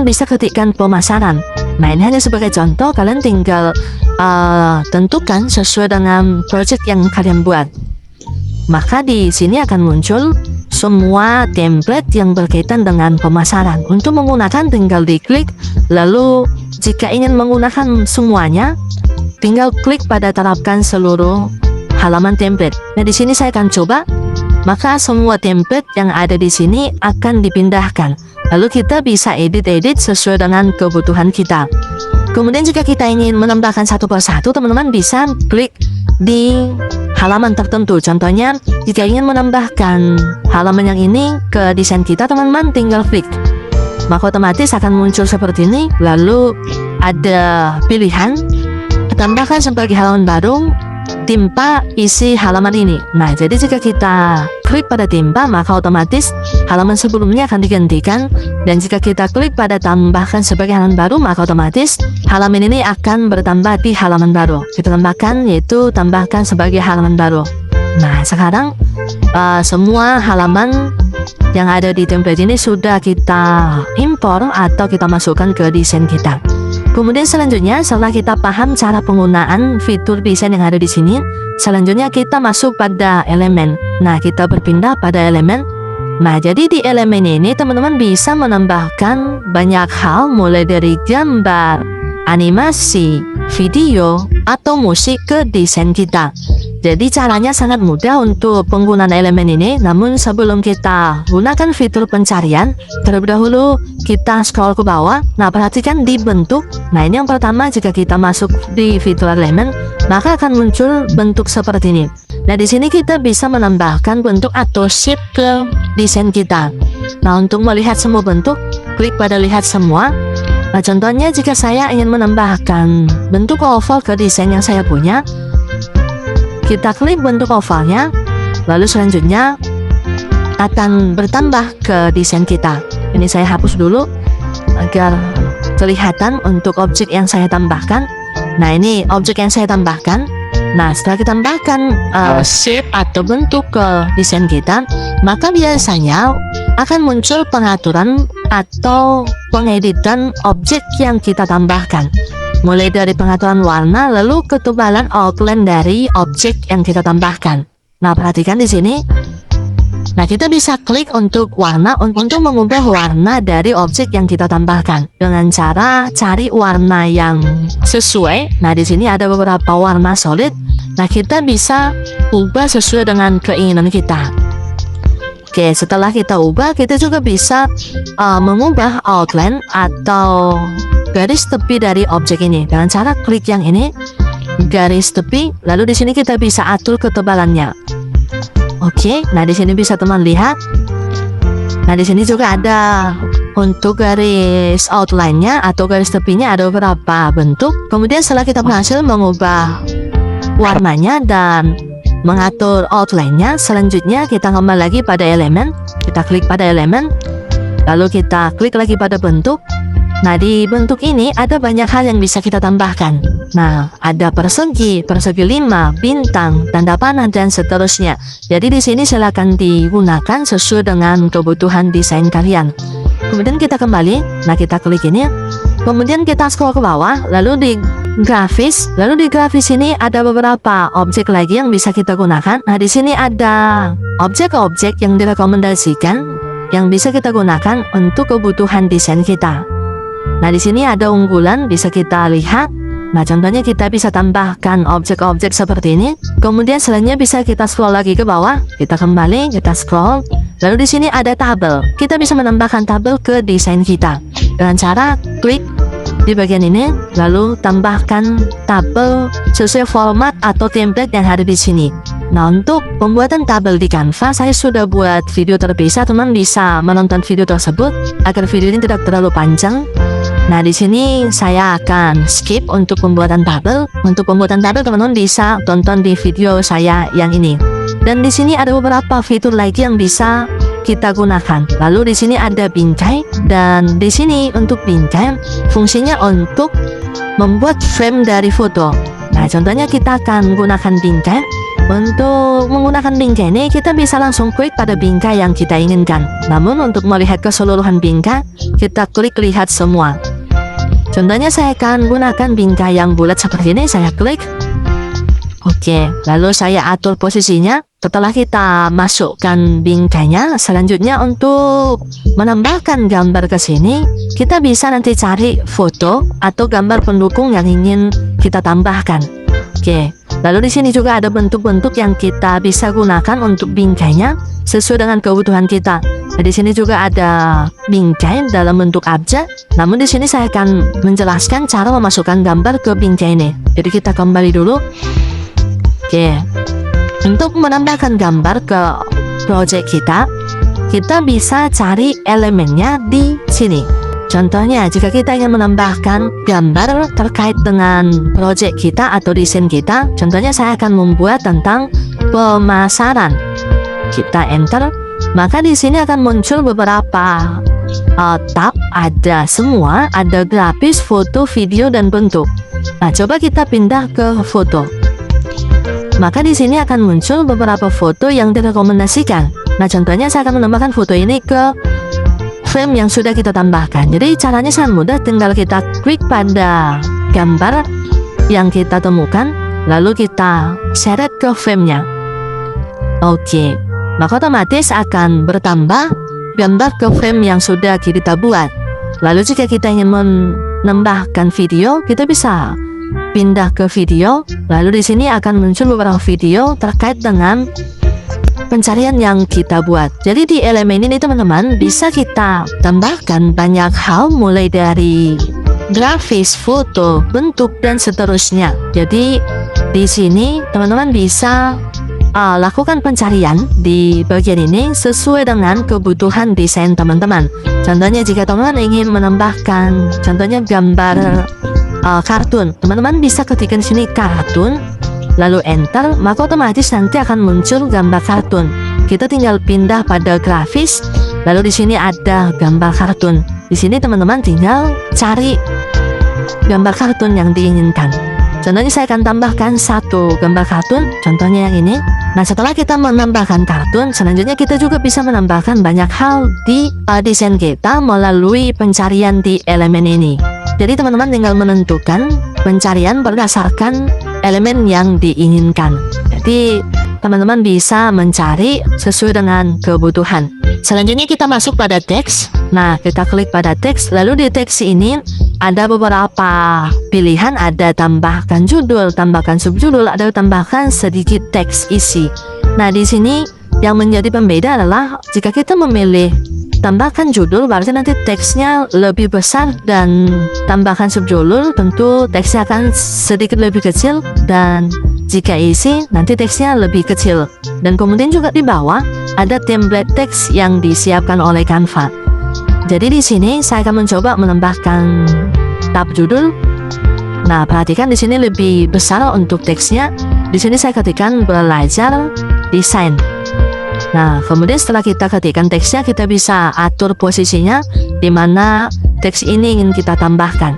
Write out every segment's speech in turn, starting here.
bisa ketikkan pemasaran. Nah, ini hanya sebagai contoh, kalian tinggal tentukan sesuai dengan project yang kalian buat. Maka di sini akan muncul semua template yang berkaitan dengan pemasaran. Untuk menggunakan tinggal diklik, lalu jika ingin menggunakan semuanya, tinggal klik pada terapkan seluruh halaman template. Nah, di sini saya akan coba, maka semua template yang ada di sini akan dipindahkan. Lalu kita bisa edit-edit sesuai dengan kebutuhan kita. Kemudian jika kita ingin menambahkan satu persatu, teman-teman bisa klik di halaman tertentu. Contohnya, jika ingin menambahkan halaman yang ini ke desain kita, teman-teman tinggal klik. Maka otomatis akan muncul seperti ini. Lalu ada pilihan, tambahkan sebagai halaman baru, timpa isi halaman ini. Nah, jadi jika kita klik pada timpa, maka otomatis halaman sebelumnya akan digantikan. Dan jika kita klik pada tambahkan sebagai halaman baru, maka otomatis halaman ini akan bertambah di halaman baru. Kita tambahkan, yaitu tambahkan sebagai halaman baru. Nah, sekarang semua halaman yang ada di template ini sudah kita impor atau kita masukkan ke desain kita. Kemudian selanjutnya, setelah kita paham cara penggunaan fitur desain yang ada di sini, selanjutnya kita masuk pada elemen. Nah, kita berpindah pada elemen. Nah, jadi di elemen ini teman-teman bisa menambahkan banyak hal, mulai dari gambar, animasi, video, atau musik ke desain kita. Jadi caranya sangat mudah untuk penggunaan elemen ini. Namun sebelum kita gunakan fitur pencarian, terlebih dahulu kita scroll ke bawah. Nah, perhatikan di bentuk. Nah, ini yang pertama, jika kita masuk di fitur elemen, maka akan muncul bentuk seperti ini. Nah, di sini kita bisa menambahkan bentuk atau shape ke desain kita. Nah, untuk melihat semua bentuk, klik pada lihat semua. Nah, contohnya jika saya ingin menambahkan bentuk oval ke desain yang saya punya, kita klik bentuk ovalnya, lalu selanjutnya akan bertambah ke desain kita. Ini saya hapus dulu agar kelihatan untuk objek yang saya tambahkan. Nah, ini objek yang saya tambahkan. Nah, setelah kita tambahkan shape atau bentuk ke desain kita, maka biasanya akan muncul pengaturan atau pengeditan objek yang kita tambahkan. Mulai dari pengaturan warna, lalu ketebalan outline dari objek yang kita tambahkan. Nah, perhatikan di sini. Nah, kita bisa klik untuk warna untuk mengubah warna dari objek yang kita tambahkan dengan cara cari warna yang sesuai. Nah, di sini ada beberapa warna solid. Nah, kita bisa ubah sesuai dengan keinginan kita. Oke, setelah kita ubah, kita juga bisa mengubah outline atau garis tepi dari objek ini dengan cara klik yang ini, garis tepi, lalu di sini kita bisa atur ketebalannya. Oke, nah di sini bisa teman lihat. Nah, di sini juga ada untuk garis outline-nya atau garis tepinya, ada beberapa bentuk. Kemudian setelah kita berhasil mengubah warnanya dan mengatur outline-nya, selanjutnya kita kembali lagi pada elemen. Kita klik pada elemen, lalu kita klik lagi pada bentuk. Nah, di bentuk ini ada banyak hal yang bisa kita tambahkan. Nah, ada persegi, persegi 5, bintang, tanda panah, dan seterusnya. Jadi di sini silakan digunakan sesuai dengan kebutuhan desain kalian. Kemudian kita kembali, nah kita klik ini. Kemudian kita scroll ke bawah, lalu di grafis. Lalu di grafis ini ada beberapa objek lagi yang bisa kita gunakan. Nah, di sini ada objek-objek yang direkomendasikan yang bisa kita gunakan untuk kebutuhan desain kita. Nah, di sini ada unggulan bisa kita lihat. Nah, contohnya kita bisa tambahkan objek-objek seperti ini. Kemudian selanjutnya bisa kita scroll lagi ke bawah. Kita kembali, kita scroll. Lalu di sini ada tabel. Kita bisa menambahkan tabel ke desain kita dengan cara klik di bagian ini, lalu tambahkan tabel sesuai format atau template yang ada di sini. Nah, untuk pembuatan tabel di Canva, saya sudah buat video terpisah. Teman bisa menonton video tersebut agar video ini tidak terlalu panjang. Nah, di sini saya akan skip untuk pembuatan tabel. Untuk pembuatan tabel, teman-teman bisa tonton di video saya yang ini. Dan di sini ada beberapa fitur lagi yang bisa kita gunakan. Lalu di sini ada bingkai, dan di sini untuk bingkai fungsinya untuk membuat frame dari foto. Nah, contohnya kita akan gunakan bingkai. Untuk menggunakan bingkai ini, kita bisa langsung klik pada bingkai yang kita inginkan. Namun untuk melihat keseluruhan bingkai, kita klik lihat semua. Contohnya saya akan gunakan bingkai yang bulat seperti ini, saya klik. Oke, lalu saya atur posisinya. Setelah kita masukkan bingkainya, selanjutnya untuk menambahkan gambar ke sini, kita bisa nanti cari foto atau gambar pendukung yang ingin kita tambahkan. Oke, lalu di sini juga ada bentuk-bentuk yang kita bisa gunakan untuk bingkainya sesuai dengan kebutuhan kita. Nah, di sini juga ada bingkai dalam bentuk abjad. Namun di sini saya akan menjelaskan cara memasukkan gambar ke bingkai ini. Jadi kita kembali dulu. Oke, untuk menambahkan gambar ke project kita bisa cari elemennya di sini. Contohnya, jika kita ingin menambahkan gambar terkait dengan project kita atau desain kita, contohnya saya akan membuat tentang pemasaran. Kita enter, maka di sini akan muncul beberapa tab, ada semua, ada grafis, foto, video, dan bentuk. Nah, coba kita pindah ke foto. Maka di sini akan muncul beberapa foto yang direkomendasikan. Nah, contohnya saya akan menambahkan foto ini ke frame yang sudah kita tambahkan. Jadi caranya sangat mudah, tinggal kita klik pada gambar yang kita temukan, lalu kita seret ke framenya. Oke, maka otomatis akan bertambah gambar ke frame yang sudah kita buat. Lalu jika kita ingin menambahkan video, kita bisa pindah ke video, lalu di sini akan muncul beberapa video terkait dengan pencarian yang kita buat. Jadi di elemen ini teman-teman bisa kita tambahkan banyak hal, mulai dari grafis, foto, bentuk, dan seterusnya. Jadi di sini teman-teman bisa lakukan pencarian di bagian ini sesuai dengan kebutuhan desain teman-teman. Contohnya jika teman-teman ingin menambahkan contohnya gambar kartun, teman-teman bisa ketikkan sini kartun, lalu enter, maka otomatis nanti akan muncul gambar kartun. Kita tinggal pindah pada grafis, lalu di sini ada gambar kartun. Di sini teman-teman tinggal cari gambar kartun yang diinginkan. Contohnya saya akan tambahkan satu gambar kartun, contohnya yang ini. Nah, setelah kita menambahkan kartun, selanjutnya kita juga bisa menambahkan banyak hal di desain kita melalui pencarian di elemen ini. Jadi teman-teman tinggal menentukan pencarian berdasarkan elemen yang diinginkan. Jadi teman-teman bisa mencari sesuai dengan kebutuhan. Selanjutnya kita masuk pada teks. Nah, kita klik pada teks, lalu di teks ini ada beberapa pilihan, ada tambahkan judul, tambahkan subjudul, ada tambahkan sedikit teks isi. Nah, di sini yang menjadi pembeda adalah jika kita memilih tambahkan judul, berarti nanti teksnya lebih besar, dan tambahkan subjudul tentu teksnya akan sedikit lebih kecil, dan jika isi nanti teksnya lebih kecil. Dan kemudian juga di bawah ada template teks yang disiapkan oleh Canva. Jadi di sini saya akan mencoba menambahkan tab judul. Nah, perhatikan di sini lebih besar untuk teksnya. Di sini saya ketikkan belajar desain. Nah, kemudian setelah kita ketikkan teksnya, kita bisa atur posisinya di mana teks ini ingin kita tambahkan.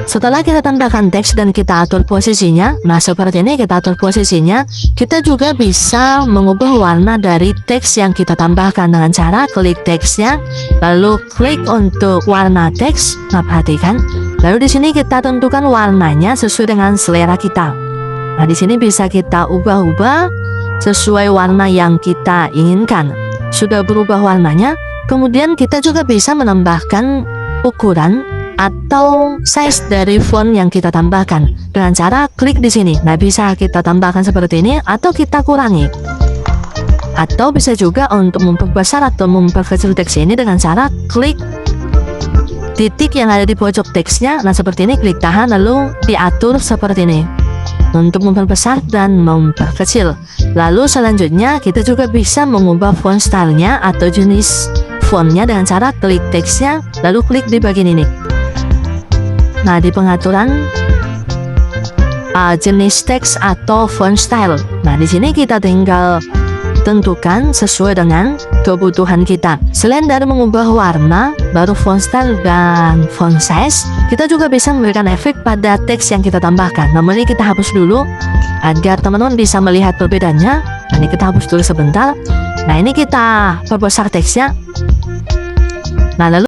Setelah kita tambahkan teks dan kita atur posisinya, nah seperti ini kita atur posisinya, kita juga bisa mengubah warna dari teks yang kita tambahkan dengan cara klik teksnya, lalu klik untuk warna teks. Nah, perhatikan. Lalu di sini kita tentukan warnanya sesuai dengan selera kita. Nah, di sini bisa kita ubah-ubah sesuai warna yang kita inginkan. Sudah berubah warnanya, kemudian kita juga bisa menambahkan ukuran atau size dari font yang kita tambahkan dengan cara klik di sini. Nah, bisa kita tambahkan seperti ini atau kita kurangi. Atau bisa juga untuk memperbesar atau memperkecil teks ini dengan cara klik titik yang ada di pojok teksnya. Nah, seperti ini, klik tahan lalu diatur seperti ini untuk memperbesar dan memperkecil. Lalu selanjutnya kita juga bisa mengubah font stylenya atau jenis fontnya dengan cara klik teksnya lalu klik di bagian ini. Nah, di pengaturan jenis teks atau font style. Nah, di sini kita tinggal tentukan sesuai dengan kebutuhan kita. Selain dari mengubah warna, baru font style dan font size, kita juga bisa memberikan efek pada teks yang kita tambahkan. Namun ini kita hapus dulu agar teman-teman bisa melihat perbedaannya. Ini kita hapus dulu sebentar. Nah, ini kita perbesar teksnya. Nah, lalu